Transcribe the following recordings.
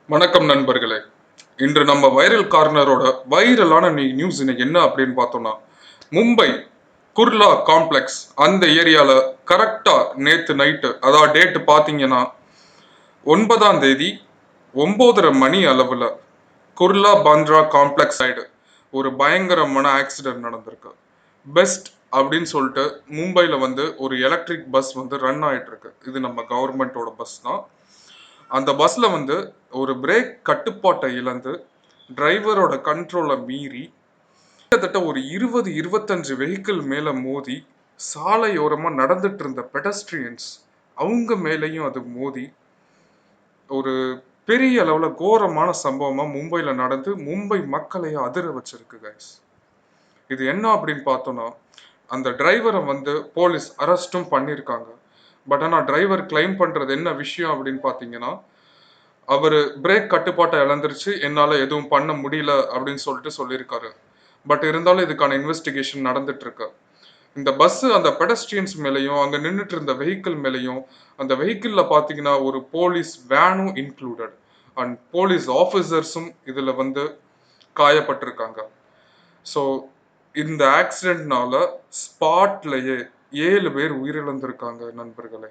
வணக்கம் நண்பர்களே. இன்று நம்ம வைரல் கார்னரோட வைரலான நியூஸ் இன்னைக்கு என்ன அப்படின்னு பார்த்தோம்னா, மும்பை குர்லா காம்ப்ளெக்ஸ் அந்த ஏரியால கரெக்டா நேத்து நைட்டு, அதாவது டேட் பார்த்தீங்கன்னா 9ஆம் தேதி 9:30 மணி அளவில் குர்லா பாந்த்ரா காம்ப்ளெக்ஸ் சைடு ஒரு பயங்கரமான ஆக்சிடென்ட் நடந்திருக்கு. பெஸ்ட் அப்படின்னு சொல்லிட்டு மும்பையில் வந்து ஒரு எலக்ட்ரிக் பஸ் வந்து ரன் ஆயிட்டு இருக்கு. இது நம்ம கவர்மெண்ட்டோட பஸ் தான். அந்த பஸ்ல வந்து ஒரு பிரேக் கட்டுப்பாட்டை இழந்து டிரைவரோட கண்ட்ரோலை மீறி கிட்டத்தட்ட ஒரு 20-25 வெஹிக்கிள் மேல மோதி சாலையோரமா நடந்துட்டு இருந்த பெடஸ்ட்ரியன்ஸ் அவங்க மேலேயும் அது மோதி ஒரு பெரிய அளவுல கோரமான சம்பவமா மும்பைல நடந்து மும்பை மக்களையே அதிர வச்சிருக்கு கைஸ். இது என்ன அப்படின்னு பார்த்தோம்னா, அந்த டிரைவரை வந்து போலீஸ் அரெஸ்டும் பண்ணியிருக்காங்க. பட் ஆனால் டிரைவர் கிளைம் பண்றது என்ன விஷயம் அப்படின்னு பார்த்தீங்கன்னா, அவர் பிரேக் கட்டுப்பாட்டை இழந்துருச்சு, என்னால் எதுவும் பண்ண முடியல அப்படின்னு சொல்லிட்டு சொல்லியிருக்காரு. பட் இருந்தாலும் இதுக்கான இன்வெஸ்டிகேஷன் நடந்துட்டு இருக்கு. இந்த பஸ் அந்த பெடஸ்ட்ரியன்ஸ் மேலேயும் அங்கே நின்றுட்டு இருந்த வெஹிக்கிள் மேலேயும், அந்த வெஹிக்கிளில் பார்த்தீங்கன்னா ஒரு போலீஸ் வேனும் இன்க்ளூடட் அண்ட் போலீஸ் ஆஃபீஸர்ஸும் இதில் வந்து காயப்பட்டிருக்காங்க. ஸோ இந்த ஆக்சிடென்ட்னால ஸ்பாட்லேயே 7 பேர் உயிரிழந்திருக்காங்க நண்பர்களே.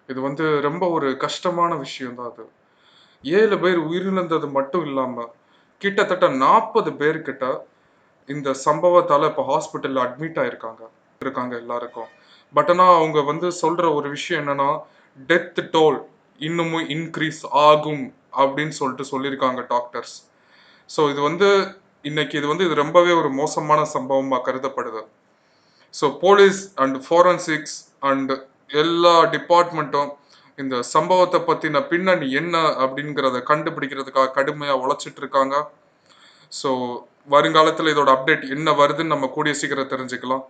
இது வந்து ரொம்ப ஒரு கஷ்டமான விஷயம் தான் அது. 7 பேர் உயிரிழந்தது மட்டும் இல்லாம கிட்டத்தட்ட 40 பேர்கிட்ட இந்த சம்பவத்தால இப்போ ஹாஸ்பிட்டல்ல அட்மிட் இருக்காங்க எல்லாருக்கும். பட் ஆனால் அவங்க வந்து சொல்ற ஒரு விஷயம் என்னன்னா, டெத் டோல் இன்னமும் இன்க்ரீஸ் ஆகும் அப்படின்னு சொல்லிட்டு சொல்லியிருக்காங்க டாக்டர்ஸ். ஸோ இது வந்து இன்னைக்கு இது ரொம்பவே ஒரு மோசமான சம்பவமாக கருதப்படுது. So police and forensics and எல்லா டிபார்ட்மெண்ட்டும் இந்த சம்பவத்தை பற்றின பின்னணி என்ன அப்படிங்கிறத கண்டுபிடிக்கிறதுக்காக கடுமையாக உழைச்சிட்டு இருக்காங்க. ஸோ வருங்காலத்தில் இதோட அப்டேட் என்ன வருதுன்னு நம்ம கூடிய சீக்கிரம் தெரிஞ்சுக்கலாம்.